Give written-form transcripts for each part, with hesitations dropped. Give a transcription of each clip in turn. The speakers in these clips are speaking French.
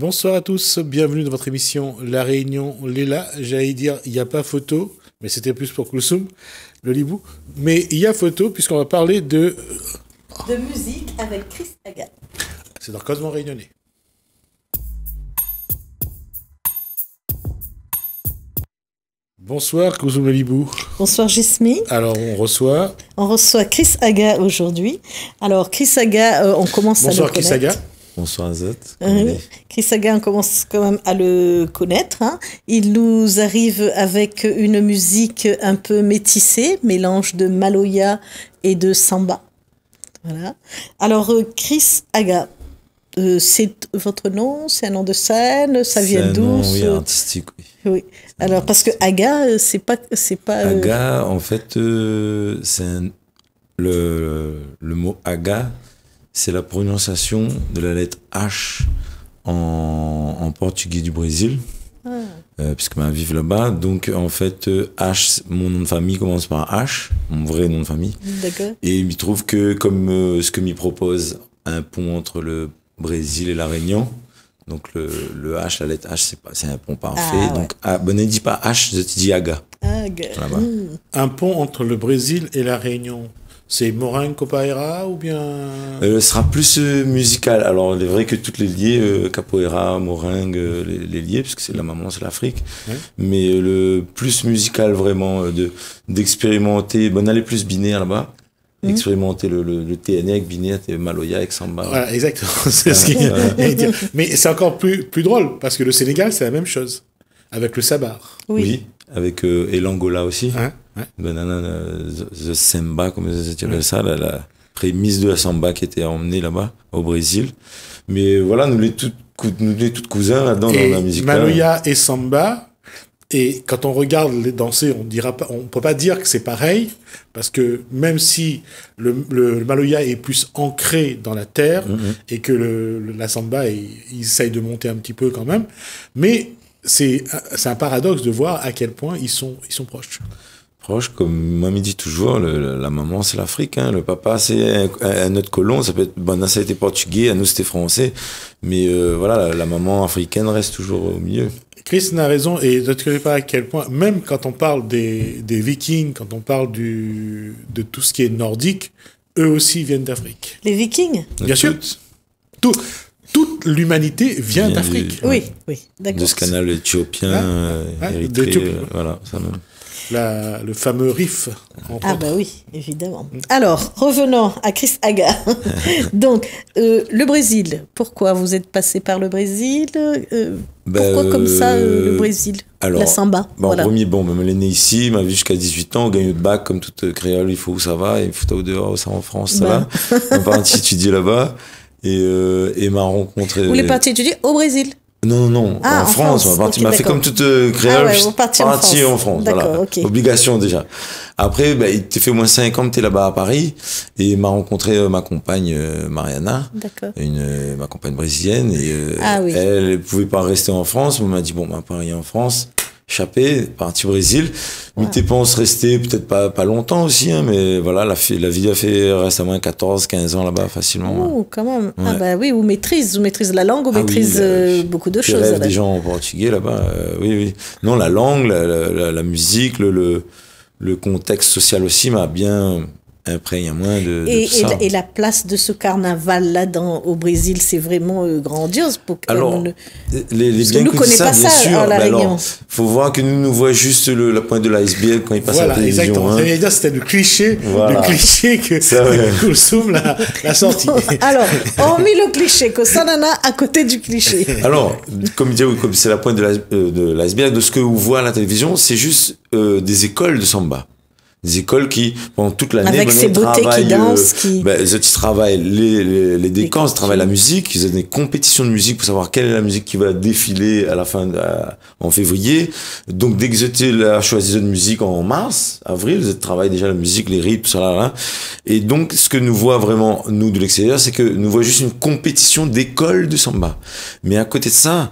Bonsoir à tous, bienvenue dans votre émission La Réunion Léla. J'allais dire, il n'y a pas photo, mais c'était plus pour Kulsoum, le Libou. Mais il y a photo, puisqu'on va parler de musique avec Chris Aga. C'est dans Cosmo Réunionnais. Bonsoir Kulsoum le Libou. Bonsoir Gismi. Alors on reçoit Chris Aga aujourd'hui. Alors Chris Aga, on commence Bonsoir à le connaître. Chris Aga. Bonsoir Azat. Chris Aga, on commence quand même à le connaître. Hein. Il nous arrive avec une musique un peu métissée, mélange de maloya et de samba. Voilà. Alors Chris Aga, c'est votre nom, c'est un nom de scène, ça vient d'où? Oui, artistique, oui. Oui. Alors parce que Aga, c'est pas. Aga, en fait, le mot Aga, c'est la prononciation de la lettre H en portugais du Brésil, puisque ma vive là-bas. Donc en fait, H, mon nom de famille commence par H, mon vrai nom de famille. D'accord. Et il trouve que comme ce que m'y propose un pont entre le Brésil et la Réunion. Donc le H, la lettre H, c'est un pont parfait. Ah, ouais. Donc ne dis pas H, je te dis Aga. Aga. Un pont entre le Brésil et la Réunion. C'est Morin Copaera ou bien... Ce sera plus musical. Alors, il est vrai que toutes les liées, capoeira, moringue, les liées, puisque c'est la maman, c'est l'Afrique. Ouais. Mais le plus musical, vraiment, d'expérimenter. On allait plus binaire là-bas. Expérimenter le TNE avec binaire, maloya avec samba. Voilà, exactement. C'est ce qu'il y dire. Mais c'est encore plus drôle, parce que le Sénégal, c'est la même chose. Avec le sabar. Oui, avec et l'Angola aussi. Hein? Ouais. Banana, the samba, comme tu appelles ça, la prémisse de la samba qui était emmenée là-bas, au Brésil. Mais voilà, nous les toutes cousins là-dedans dans la musique. Maloya et samba. Et quand on regarde les danser, on peut pas dire que c'est pareil, parce que même si le maloya est plus ancré dans la terre, et que la samba, il essaye de monter un petit peu quand même, mais c'est un paradoxe de voir à quel point ils sont proches. Proche, comme mamie dit toujours, la maman c'est l'Afrique, hein. Le papa c'est un autre colon, ça a été portugais, à nous c'était français, mais voilà, la maman africaine reste toujours au milieu. Chris n'a raison, et je ne sais pas à quel point, même quand on parle des Vikings, quand on parle de tout ce qui est nordique, eux aussi viennent d'Afrique. Les Vikings? Bien sûr. Toute l'humanité vient d'Afrique. Oui, d'accord. De ce canal éthiopien, Érythrée, voilà, ça même. Le fameux riff. Bah oui, évidemment. Alors, revenons à Chris Aga. Donc, le Brésil, pourquoi vous êtes passé par le Brésil? Pourquoi comme ça, le Brésil? Alors, la samba, voilà. En premier, elle est née ici, m'a vu jusqu'à 18 ans, on gagne le bac, comme toute créole, il faut où ça va, il faut au dehors, ça en France, ça va. On est parti étudier là-bas, et m'a rencontré... Vous êtes parti étudier au Brésil? Non, en France. On m'a fait comme toute créole, parti en France. Voilà. Okay. Obligation déjà. Après, il t'a fait au moins 5 ans que t'es là-bas à Paris, et m'a rencontré ma compagne Mariana, ma compagne brésilienne, et elle pouvait pas rester en France. On m'a dit Paris en France, échappé, parti au Brésil. Mais tes penses rester peut-être pas longtemps aussi, hein, mais voilà, la vie a fait reste à moins 14-15 ans là-bas facilement. Oh, quand même. Ouais. Ah bah oui, vous maîtrisez la langue, vous maîtrisez beaucoup de choses. Rêve des gens en portugais là-bas, oui. Non, la langue, la musique, le contexte social aussi m'a bien imprègne moins de tout ça. Et la place de ce carnaval-là au Brésil, c'est vraiment grandiose. Alors, les bien nous connaissons pas ça sûr, à La Réunion. Faut voir que nous voit juste la pointe de l'iceberg quand il passe à la télévision. Exactement. Hein. C'était le cliché que Kulsoum l'a sorti. Alors, hormis le cliché, que ça n'en a à côté du cliché. Alors, comme c'est la pointe de l'iceberg, de ce que vous voyez à la télévision, c'est juste des écoles de samba. Des écoles qui, pendant toute l'année, avec ces beautés qui dansent, ils travaillent les décors, ils travaillent la musique, ils ont des compétitions de musique pour savoir quelle est la musique qui va défiler à la fin, en février. Donc, dès que ils ont choisi une musique en mars, avril, ils travaillent déjà la musique, les rythmes, tout ça, là. Et donc, ce que nous voit vraiment, nous, de l'extérieur, c'est que nous voyons juste une compétition d'écoles de samba. Mais à côté de ça,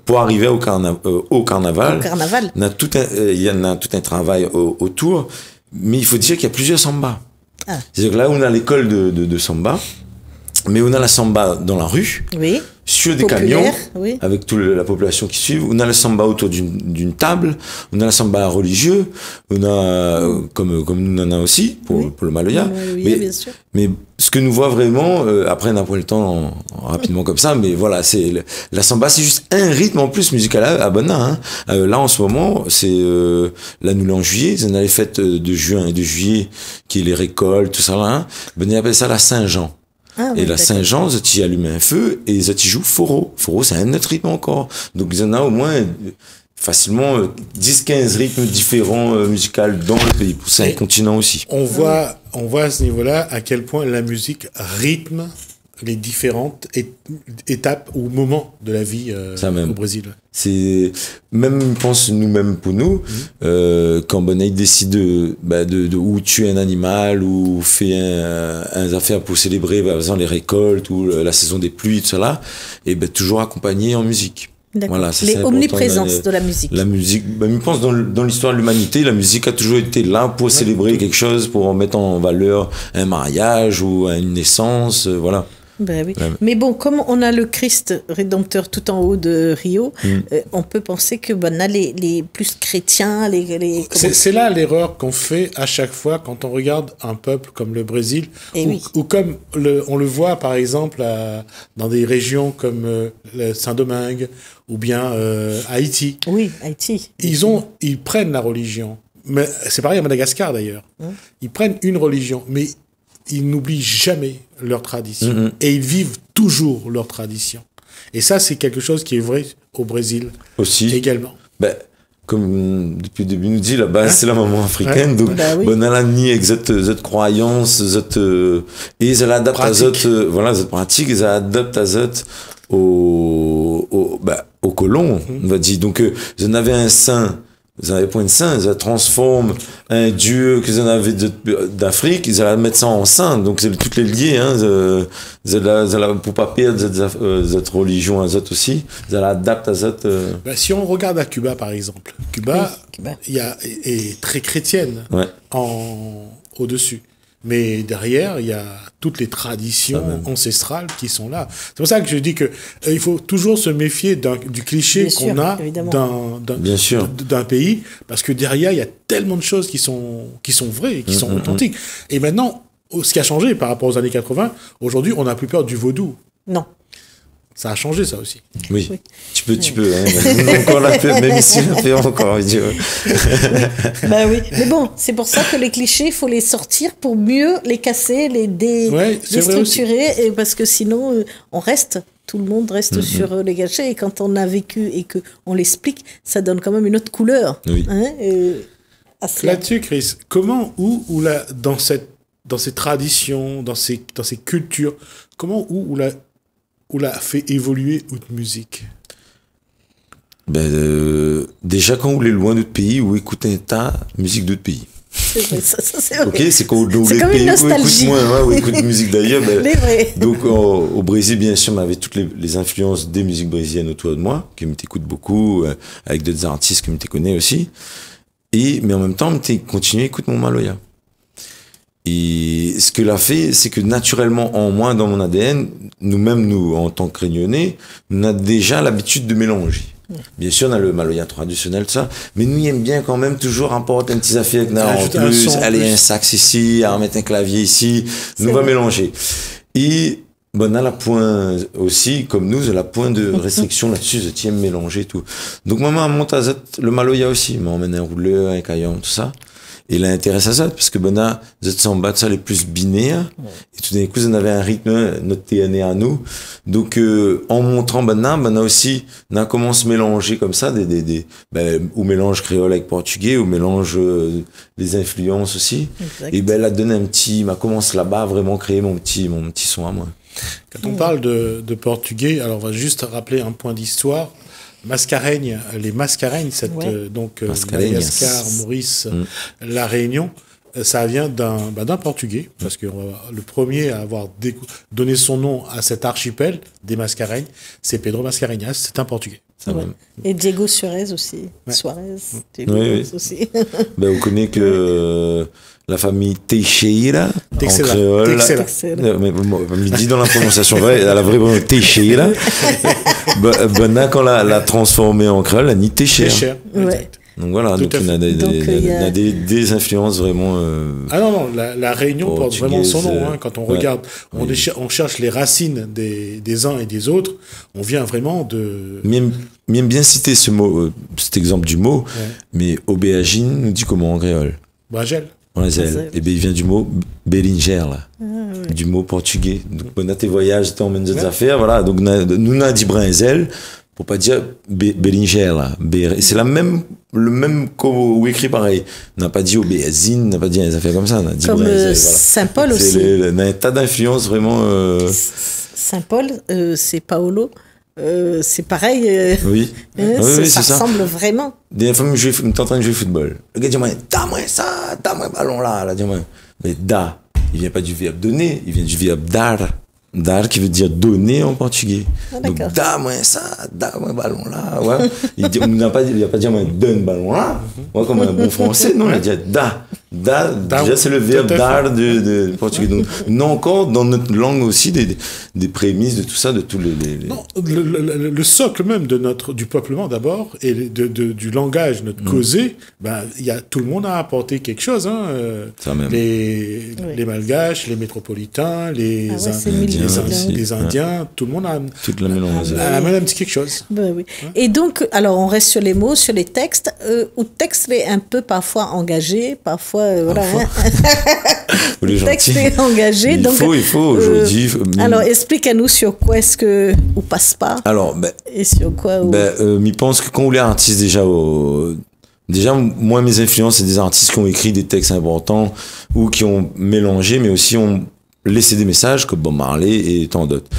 pour arriver au carnaval, il y en a tout un travail autour, mais il faut dire qu'il y a plusieurs sambas. C'est-à-dire que là où on a l'école de samba, Mais on a la samba dans la rue, oui. Sur des Populaire, camions, oui. avec toute la population qui suit. On a la samba autour d'une table, on a la samba religieux, on a, comme nous en a aussi, pour le Maloya. Bien sûr. Mais ce que nous voit vraiment, après on n'a pas le temps rapidement comme ça, mais voilà, c'est la samba, c'est juste un rythme en plus musical à Bonna. Hein. Là en ce moment, c'est là nous en juillet, on a les fêtes de juin et de juillet, qui est les récoltes, tout ça là. Hein. Ben, on appelle ça la Saint-Jean. Ah, oui, et la Saint-Jean, ils allument un feu et ils jouent foro. Foro, c'est un autre rythme encore. Donc, il y en a au moins facilement 10-15 rythmes différents musicaux dans le pays. C'est un continent aussi. On voit à ce niveau-là à quel point la musique rythme les différentes étapes ou moments de la vie au Brésil. C'est même, je pense, nous-mêmes pour nous, quand Bonaï décide de ou tuer un animal ou fait un affaire pour célébrer, par exemple, les récoltes ou la saison des pluies, tout cela, et toujours accompagné en musique. Voilà, les omniprésences de la musique. La musique, je pense dans l'histoire de l'humanité, la musique a toujours été là pour célébrer quelque chose, pour mettre en valeur un mariage ou une naissance, voilà. Ben oui. Mais bon, comme on a le Christ rédempteur tout en haut de Rio, on peut penser que on a les plus chrétiens, c'est là l'erreur qu'on fait à chaque fois quand on regarde un peuple comme le Brésil, ou comme on le voit par exemple dans des régions comme le Saint-Domingue ou bien Haïti. Oui, Haïti. Ils prennent la religion. Mais c'est pareil à Madagascar d'ailleurs. Ils prennent une religion, mais ils n'oublient jamais leur tradition. Et ils vivent toujours leur tradition. Et ça, c'est quelque chose qui est vrai au Brésil aussi également. Ben, comme depuis le début nous dit, la base, c'est la maman africaine. Donc, on a la ni avec cette croyance, et ils l'adaptent à cette pratique, ils l'adaptent à aux colons, on va dire. Donc, ils en avaient un saint. Ils n'avaient pas une saint, ils transforment un dieu qu'ils en avaient d'Afrique, ils allaient mettre ça en saint, donc c'est toutes les liés, hein, pour pas perdre cette religion à cette aussi, ils allaient adapter à cette. Si on regarde à Cuba par exemple, Cuba. Est très chrétienne au-dessus. Mais derrière, il y a toutes les traditions ancestrales qui sont là. C'est pour ça que je dis que il faut toujours se méfier du cliché qu'on a d'un pays, parce que derrière, il y a tellement de choses qui sont vraies, qui sont authentiques. Et maintenant, ce qui a changé par rapport aux années 80, aujourd'hui, on n'a plus peur du vaudou. Non. Ça a changé, ça aussi. Oui. Tu peux. Hein. Encore la peur, même ici, la peur encore. Bah oui. Mais bon, c'est pour ça que les clichés, il faut les sortir pour mieux les casser, les déstructurer, et parce que sinon, tout le monde reste sur les gâchets. Et quand on a vécu et qu'on l'explique, ça donne quand même une autre couleur. Oui. Hein, là-dessus, Chris, comment, dans ces traditions, dans ces cultures, comment, où l'a fait évoluer votre musique? Déjà quand on est loin d'autres pays, ou écouter un tas de musique d'autres pays. C'est ok, c'est quand on est comme une nostalgie. Où écoute moins, ou écoute musique d'ailleurs. Donc au Brésil, bien sûr, on avait toutes les influences des musiques brésiliennes autour de moi, qui m'écoutent beaucoup, avec d'autres artistes que je connais aussi. Mais en même temps, je continue à écouter mon Maloya. Et ce que l'a fait, c'est que naturellement, en moi, dans mon ADN, nous-mêmes, en tant que Réunionnais, on a déjà l'habitude de mélanger. Bien sûr, on a le Maloya traditionnel, tout ça, mais nous, on aime bien quand même toujours apporter un petit affaire en plus, aller un sax ici, remettre un clavier ici, nous va mélanger. Et on a la point aussi, comme nous, la point de restriction là-dessus, je tiens à mélanger tout. Donc, maman monte à le Maloya aussi, m'emmène un rouleur, un caillon, tout ça. Et il a intérêt à ça, parce que Bonna, samba, ça les plus binaires. Et tout d'un coup, on avait un rythme, notre TNA à nous. Donc, en montrant Bonna aussi, on a commencé à se mélanger comme ça, ou mélange créole avec portugais, ou mélange des influences aussi. Exact. Et elle a donné m'a commencé là-bas à vraiment créer mon petit son à moi. Quand on parle de portugais, alors on va juste rappeler un point d'histoire. Les Mascareignes, donc Madagascar, Maurice, la Réunion, ça vient d'un portugais, parce que le premier à avoir donné son nom à cet archipel des Mascareignes, c'est Pedro Mascarenhas, c'est un portugais. Ouais. Et Diego Suarez aussi. Ouais. Suarez, Diego aussi. Ben, on connaît que la famille Teixeira, en créole. Mais dit dans la prononciation vraie, elle a vraiment Teixeira. Ben, quand l'a transformé en créole, elle a ni Teixeira. Ouais. Donc voilà, donc il y a des influences vraiment. Ah non, la Réunion porte vraiment son nom. Hein. Quand on regarde, on cherche les racines des uns et des autres, on vient vraiment de. Même bien citer ce mot, cet exemple du mot, mais aubergine nous dit comment en créole? Brazil. Et bien il vient du mot beringer, là, du mot portugais. Donc on a tes voyages, tu emmènes des affaires, voilà. Donc nous on a dit brinzel. Pour pas dire Beringer, là. C'est le même qu'on écrit pareil. On n'a pas dit aubergine, on n'a pas dit des affaires comme ça. On a dit comme Saint-Paul aussi. Il y a un tas d'influences vraiment. Saint-Paul, c'est Paolo. C'est pareil. Oui. Ça ressemble vraiment. Des fois, je suis en train de jouer au football. Le gars dit, da-moi ça, da-moi le ballon là. Mais da, il vient pas du verbe donner, il vient du verbe dar. Dar qui veut dire donner en portugais. Donc, da-moi ça, da-moi ballon là. Ouais. Il n'a pas dit, moi, donne ballon là. Ouais, comme un bon français, non, il a dit da. Da, déjà, c'est le verbe dar de portugais. Donc, nous, encore, dans notre langue aussi, des prémices de tout ça, de tous les... Non, le socle même du peuplement d'abord, et du langage, notre causé, ben, tout le monde a apporté quelque chose. Hein. Les Malgaches, les métropolitains, les Indiens, tout le monde a amené un petit quelque chose. Ben, oui. Et donc, alors, on reste sur les mots, sur les textes, où le texte est un peu parfois engagé, parfois voilà. Le texte est engagé. Il faut aujourd'hui. Alors, explique-nous sur quoi est-ce que ou passe pas. Alors, et sur quoi. Je pense que quand on est artiste déjà, moi, mes influences, c'est des artistes qui ont écrit des textes importants ou qui ont mélangé, mais aussi ont laissé des messages comme Bob Marley et tant d'autres.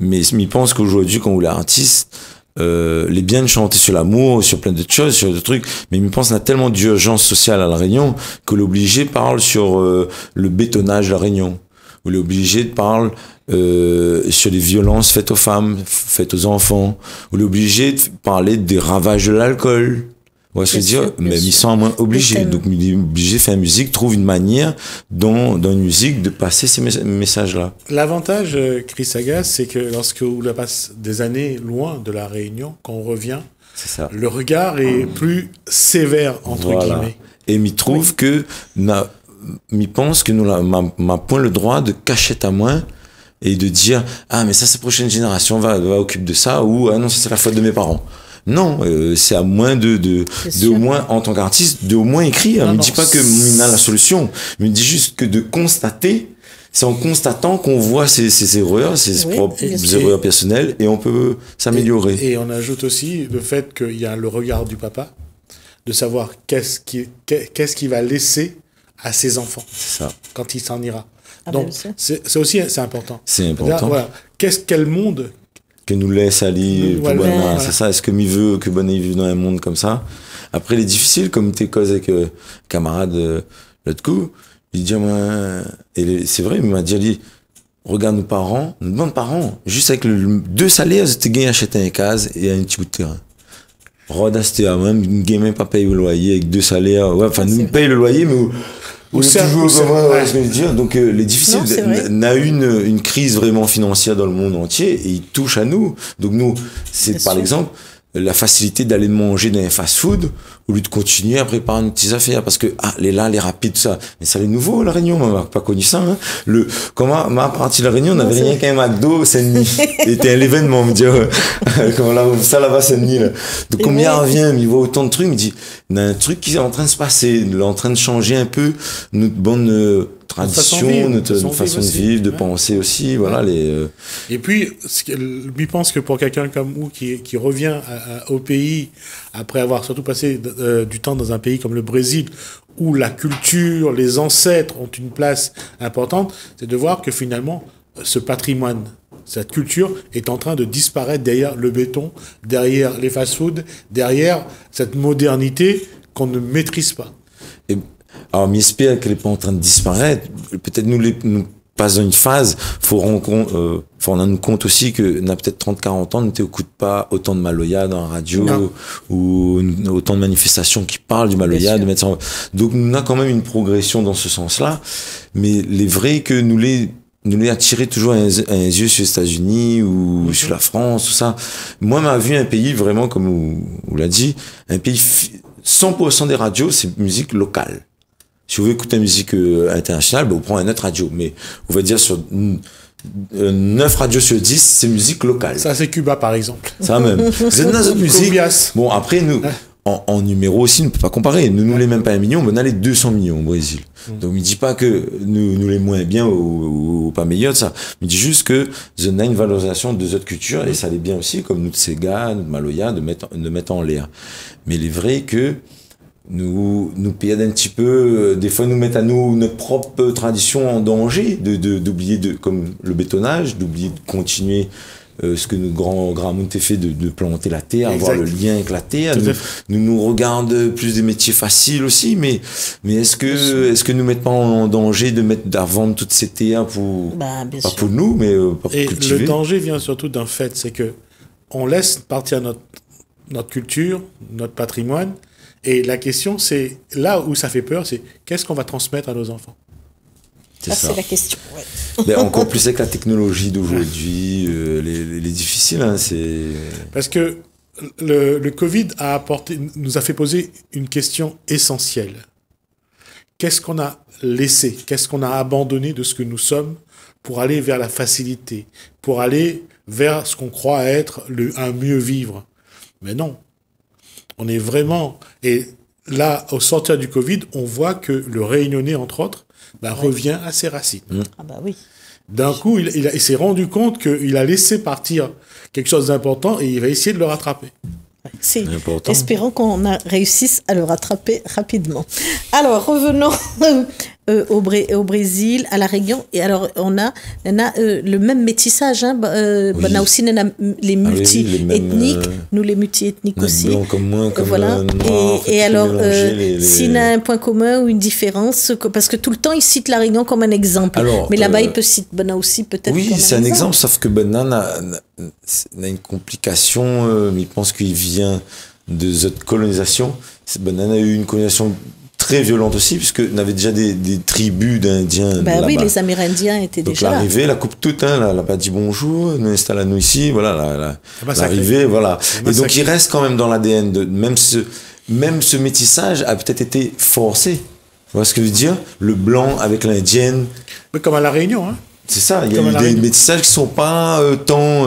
Mais je pense qu'aujourd'hui, quand on est artiste, les bien de chanter sur l'amour, sur plein d'autres choses, sur d'autres trucs, mais je pense qu'on a tellement d'urgence sociale à La Réunion que l'obligé parle sur le bétonnage de La Réunion. Ou l'obligé parle sur les violences faites aux femmes, faites aux enfants. Ou l'obligé de parler des ravages de l'alcool. Ouais, je veux dire, mais ils sont à moins obligés. Donc, il est obligé de faire musique, trouve une manière dans une musique de passer ces messages-là. L'avantage, Chris Sagas, c'est que lorsque vous passe des années loin de La Réunion, quand on revient, le regard est plus sévère, entre guillemets. Et il trouve que, il pense que nous, m'a point le droit de cacher ta main et de dire, ah, mais ça, c'est la prochaine génération va occuper de ça, ou, ah non, ça, c'est la faute de mes parents. Non, c'est à moins de au moins, en tant qu'artiste, de au moins écrire. Il ne dit pas que on a la solution. Il me dit juste que de constater, c'est en constatant qu'on voit ses erreurs, ses propres erreurs personnelles, et on peut s'améliorer. Et on ajoute aussi le fait qu'il y a le regard du papa, de savoir qu'est-ce qu'il va laisser à ses enfants. C'est ça. Quand il s'en ira. Donc, c'est aussi important. C'est important. Voilà. Quel monde que nous laisse aller, c'est ça, est-ce que m'y veut que Bonnet vive dans un monde comme ça? Après, il est difficile, comme t'es cause avec camarade l'autre coup, il dit, moi, et c'est vrai, il m'a dit, regarde nos bons parents, juste avec 2 salaires, tu gagnes acheter une case et un petit bout de terrain. Roda, c'était même, une gamin pas paye le loyer avec 2 salaires, ouais, enfin, nous paye le loyer, mais donc les difficiles n'a eu une crise vraiment financière dans le monde entier et il touche à nous. Donc nous, c'est par exemple la facilité d'aller manger dans un fast-food au lieu de continuer à préparer nos petites affaires parce que les rapides, tout ça. Mais ça, les nouveaux, La Réunion, on n'a pas connu ça. Hein. Comment ma partie de La Réunion, on n'avait rien qu'un McDo, Saint-Denis. C'était l'événement, on me dit, comment ça là-bas, Saint-Denis, là. Donc combien il revient, il voit autant de trucs, il me dit, il y a un truc qui est en train de se passer, il est en train de changer un peu notre bonne tradition, notre façon de vivre, de penser aussi, voilà. Et puis, je pense que pour quelqu'un comme vous qui revient au pays après avoir surtout passé du temps dans un pays comme le Brésil où la culture, les ancêtres ont une place importante, c'est de voir que finalement ce patrimoine, cette culture est en train de disparaître derrière le béton, derrière les fast-foods, derrière cette modernité qu'on ne maîtrise pas. Alors, j'espère qu'elle n'est pas en train de disparaître. Peut-être nous passe dans une phase, faut rendre compte aussi que n'a peut-être 30-40 ans, ne t'écoute pas autant de Maloya dans la radio ou autant de manifestations qui parlent du Maloya, de mettre ça. Donc, on a quand même une progression dans ce sens-là, mais il est vrai que nous les attirer toujours un yeux sur les États-Unis ou sur la France, tout ça. Moi, ma vue, un pays vraiment, comme vous l'a dit, un pays, 100% des radios, c'est musique locale. Si vous voulez écouter la musique internationale, ben, vous prenez une autre radio. Mais on va dire sur 9 radios sur 10, c'est musique locale. Ça, c'est Cuba, par exemple. Ça même. Vous êtes dans notre musique. Bon, après, nous, en numéro aussi, on ne peut pas comparer. Nous ne les même pas 1 million, mais on a les 200 millions au Brésil. Donc, il ne dit pas que nous les moins bien ou pas meilleurs, ça. Il dit juste que on a une valorisation de notre culture, et ça l'est bien aussi, comme nous, de Sega, de Maloya, de mettre en l'air. Mais il est vrai que nous perdons un petit peu, des fois nous mettent à nous notre propre tradition en danger, d'oublier comme le bétonnage, d'oublier de continuer ce que notre grand monde a fait de planter la terre, avoir le lien avec la terre. Nous regardons plus des métiers faciles aussi, mais est-ce que nous mettons pas en danger de vendre toutes ces terres pas pour nous, mais pour cultiver. Le danger vient surtout d'un fait, c'est que on laisse partir notre culture, notre patrimoine. Et la question, c'est là où ça fait peur, c'est qu'est-ce qu'on va transmettre à nos enfants? C'est la question. Ouais. Mais encore plus avec la technologie d'aujourd'hui, les difficiles, hein, c'est. Parce que le Covid nous a fait poser une question essentielle. Qu'est-ce qu'on a laissé? Qu'est-ce qu'on a abandonné de ce que nous sommes pour aller vers la facilité, pour aller vers ce qu'on croit être un mieux vivre? Mais non. On est vraiment... Et là, au sortir du Covid, on voit que le Réunionnais, entre autres, revient à ses racines. Ah bah oui. D'un coup, il s'est rendu compte qu'il a laissé partir quelque chose d'important et il va essayer de le rattraper. C'est important. Espérons qu'on réussisse à le rattraper rapidement. Alors, revenons au Brésil, à la Réunion. Et alors, on a le même métissage. Hein. On a aussi les multi-ethniques. Nous, les multi-ethniques aussi. Blanc comme moi, comme voilà. Noir, et alors, s'il y a un point commun ou une différence, parce que tout le temps, il cite la Réunion comme un exemple. Alors, mais là-bas, il peut citer Bana aussi, peut-être. Oui, c'est un exemple, sauf que Bana a une complication. Il pense qu'il vient de cette colonisation. Bana a eu une colonisation très violente aussi, puisque on avait déjà des tribus d'Indiens. Oui, les Amérindiens étaient donc déjà l'arrivée, là. la coupe toute, hein, elle n'a pas dit bonjour, nous installons ici, voilà, l'arrivée, voilà. Et donc il reste quand même dans l'ADN, même ce métissage a peut-être été forcé. Vous voyez ce que je veux dire? Le blanc avec l'indienne. Mais comme à La Réunion, hein. C'est ça, il y a eu des métissages qui ne sont pas tant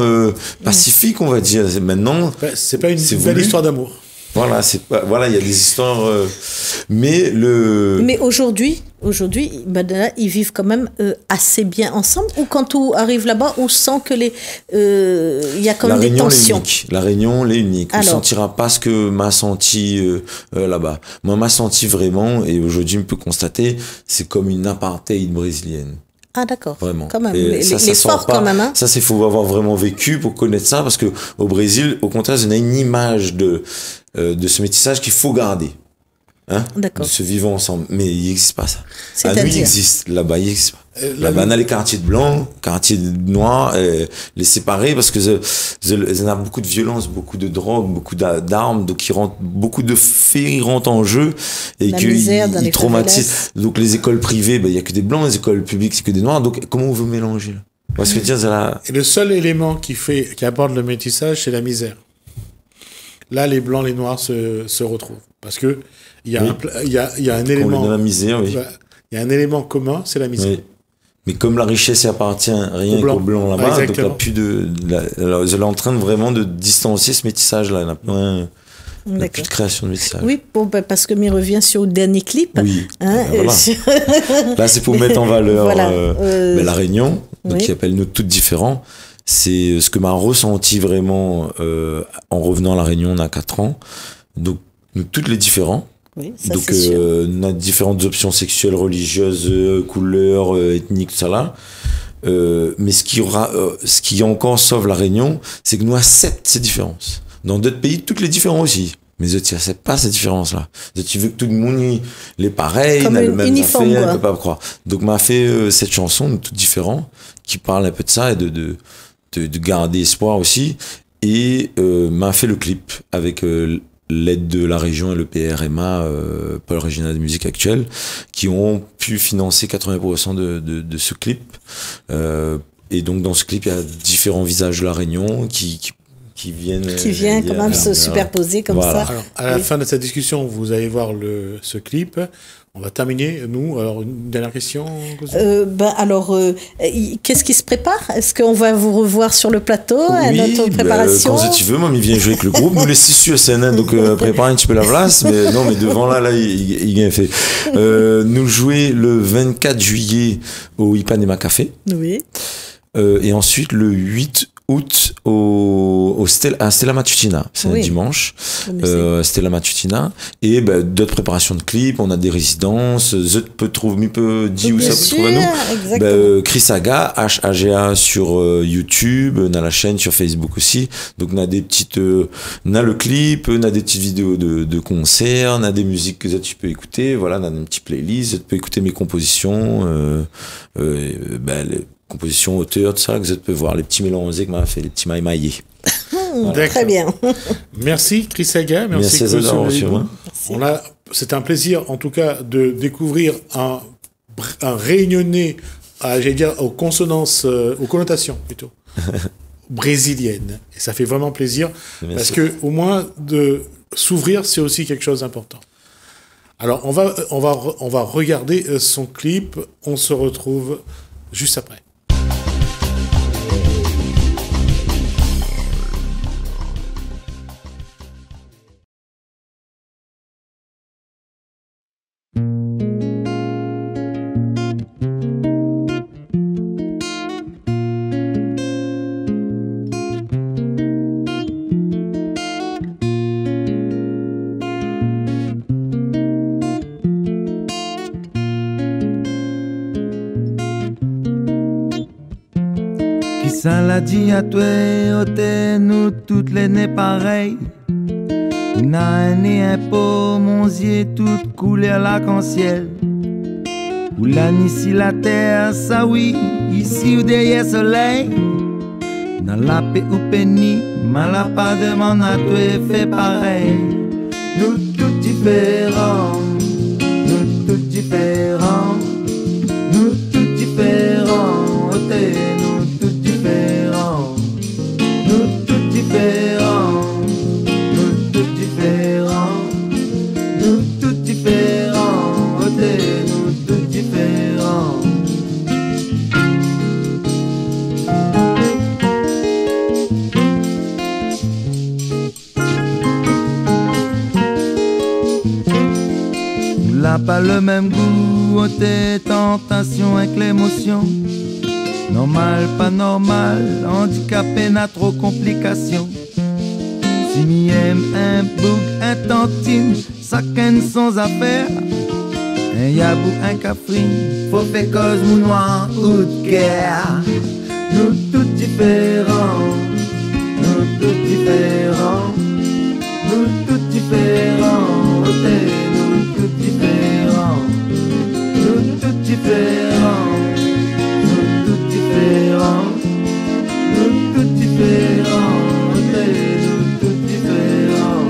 pacifiques, on va dire. Maintenant, c'est pas une belle histoire d'amour. Voilà, il y a des histoires, mais aujourd'hui, ils vivent quand même assez bien ensemble. Ou quand on arrive là-bas, on sent que il y a quand même des tensions. La Réunion, les uniques. On ne sentira pas ce que m'a senti là-bas. Moi, m'a senti vraiment, et aujourd'hui, on peut constater, c'est comme une apartheid brésilienne. Ah d'accord. Vraiment. Quand même. Ça l'effort quand même. Hein. Ça, c'est faut avoir vraiment vécu pour connaître ça, parce que au Brésil, au contraire, on a une image de ce métissage qu'il faut garder. Hein, de se vivre ensemble. Mais il n'existe pas ça. À nous, il existe. Là-bas, il n'existe pas. Là-bas, on a les quartiers de blancs, quartiers de noirs, les séparer parce que on a beaucoup de violence, beaucoup de drogue, beaucoup d'armes, donc beaucoup de faits rentrent en jeu et qu'ils traumatisent. Donc les écoles privées, il n'y a que des blancs, les écoles publiques, c'est que des noirs. Donc comment on veut mélanger là? Parce que Et le seul élément qui aborde le métissage, c'est la misère. Là, les blancs, les noirs se retrouvent. Parce que il y a un élément. Dans la misère, oui. Il y a un élément commun, c'est la misère. Oui. Mais comme la richesse appartient rien qu'aux blancs là-bas, donc il n'y a plus je suis en train vraiment de distancier ce métissage-là. Il n'y a plus de création de métissage. Oui, parce que m'y revient sur le dernier clip. Oui. Hein, voilà. Là, c'est pour mettre en valeur la Réunion, donc qui appelle Nous Toutes Différents. C'est ce que m'a ressenti vraiment en revenant à la Réunion on a 4 ans. Donc, nous toutes les différents. Oui, ça donc, on a différentes options sexuelles, religieuses, couleurs, ethniques, tout ça là. Mais ce qui encore sauve la Réunion, c'est que nous acceptons ces différences. Dans d'autres pays, toutes les différences aussi. Mais je ne sais pas cette différence-là. Tu veux que tout le monde est pareil, comme a le même uniforme, affaire, peut pas croire. Donc, m'a fait cette chanson, tout différent, qui parle un peu de ça et de garder espoir aussi. Et m'a fait le clip avec l'aide de la région et le PRMA, Pôle Régional de Musique Actuelle, qui ont pu financer 80% de ce clip. Et donc, dans ce clip, il y a différents visages de la Réunion qui viennent quand même se superposer comme ça. Alors, à la fin de cette discussion, vous allez voir ce clip. On va terminer, nous. Alors, une dernière question. Qu'est-ce qui se prépare? Est-ce qu'on va vous revoir sur le plateau à notre préparation? Quand tu veux, moi, il vient jouer avec le groupe. Nous, les 6 sur scène, donc prépare un petit peu la place. Mais non, mais devant là, il vient fait. Nous jouer le 24 juillet au Ipanema Café. Oui. Et ensuite, le 8 août à Stella Matutina, c'est un dimanche, Stella Matutina, et d'autres préparations de clips, on a des résidences, je peux trouver, dire où ça peut trouver nous, Chris Aga, HAGA sur YouTube, on a la chaîne sur Facebook aussi, donc on a des petites, on a le clip, on a des petites vidéos de concerts, on a des musiques que tu peux écouter, voilà, on a une petite playlist, tu peux écouter mes compositions, composition, auteur, tout ça, que vous pouvez voir, les petits mélangés que m'a fait, les petits mailles. Voilà. Très bien. Merci Chris Aga, merci c'est un plaisir en tout cas de découvrir un Réunionnais, j'allais dire aux consonances, aux connotations plutôt, brésiliennes. Et ça fait vraiment plaisir, parce que au moins de s'ouvrir, c'est aussi quelque chose d'important. Alors on va regarder son clip, on se retrouve juste après. Ça l'a dit à toi, nous toutes les nez pareilles. On a un nez, un pot, monsier, toute couleur l'arc-en-ciel. Ou là, ici la terre, ça oui, ici ou derrière soleil. Dans la paix ou péni, mal à pas demande à toi, fait pareil. Nous tous différents, nous tous différents, nous tous différents, nous tous différents, nous tous différents, nous tous différents, nous tous différents, nous tous différents. Nous n'a pas le même goût, ôter tentation avec l'émotion. Normal, pas normal, handicapé n'a trop complications. Si m'y aime un bouc, un tantine, ça ken sans affaire. Un yabou, un cafrine, faut faire cause mou noir ou de guerre. Nous tous différents, nous tous différents, nous tous différents, nous tous différents, nous tous différents. Nous tous différents, nous tous différents.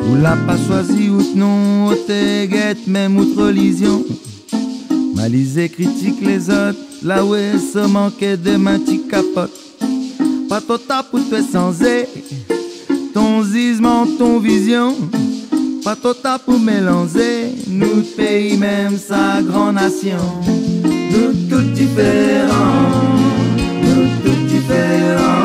Ou l'a pas choisi ou non, ou te guette même outre religion. Malisé critique les autres, là où est se manquait de ma petite capote. Pas ton tas pour te sans ton gisement, ton vision. Pas ton tas pour mélanger, nous pays même sa grande nation. Nous tous différents, nous tous différents.